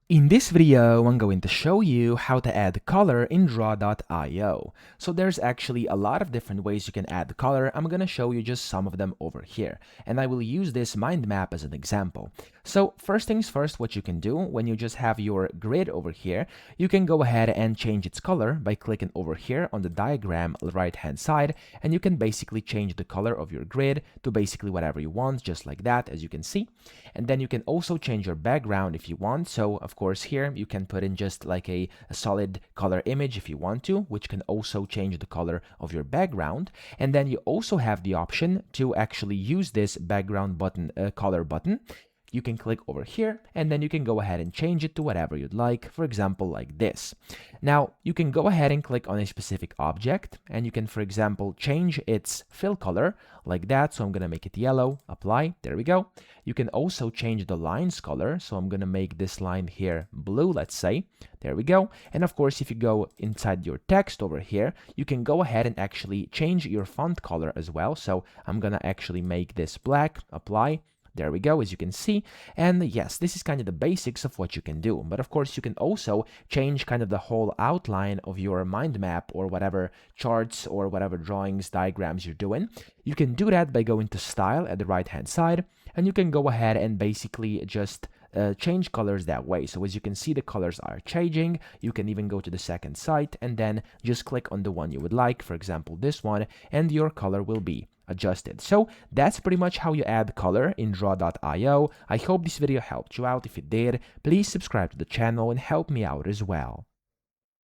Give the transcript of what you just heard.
In this video, I'm going to show you how to add color in Draw.io. So there's actually a lot of different ways you can add color. I'm going to show you just some of them over here. And I will use this mind map as an example. So first things first, what you can do when you just have your grid over here, you can go ahead and change its color by clicking over here on the diagram right hand side. And you can basically change the color of your grid to basically whatever you want, just like that, as you can see. And then you can also change your background if you want. So of course here you can put in just like a solid color image if you want to, which can also change the color of your background. And then you also have the option to actually use this background button, color button. You can click over here and then you can go ahead and change it to whatever you'd like, for example, like this. Now, you can go ahead and click on a specific object and you can, for example, change its fill color like that. So I'm going to make it yellow, apply, there we go. You can also change the line's color. So I'm going to make this line here blue, let's say. There we go. And of course, if you go inside your text over here, you can go ahead and actually change your font color as well. So I'm going to actually make this black, apply. There we go, as you can see. And yes, this is kind of the basics of what you can do. But of course, you can also change kind of the whole outline of your mind map or whatever charts or whatever drawings, diagrams you're doing. You can do that by going to Style at the right-hand side. And you can go ahead and basically just change colors that way. So as you can see, the colors are changing. You can even go to the second site and then just click on the one you would like, for example, this one, and your color will be adjusted. So that's pretty much how you add color in Draw.io. I hope this video helped you out. If it did, please subscribe to the channel and help me out as well.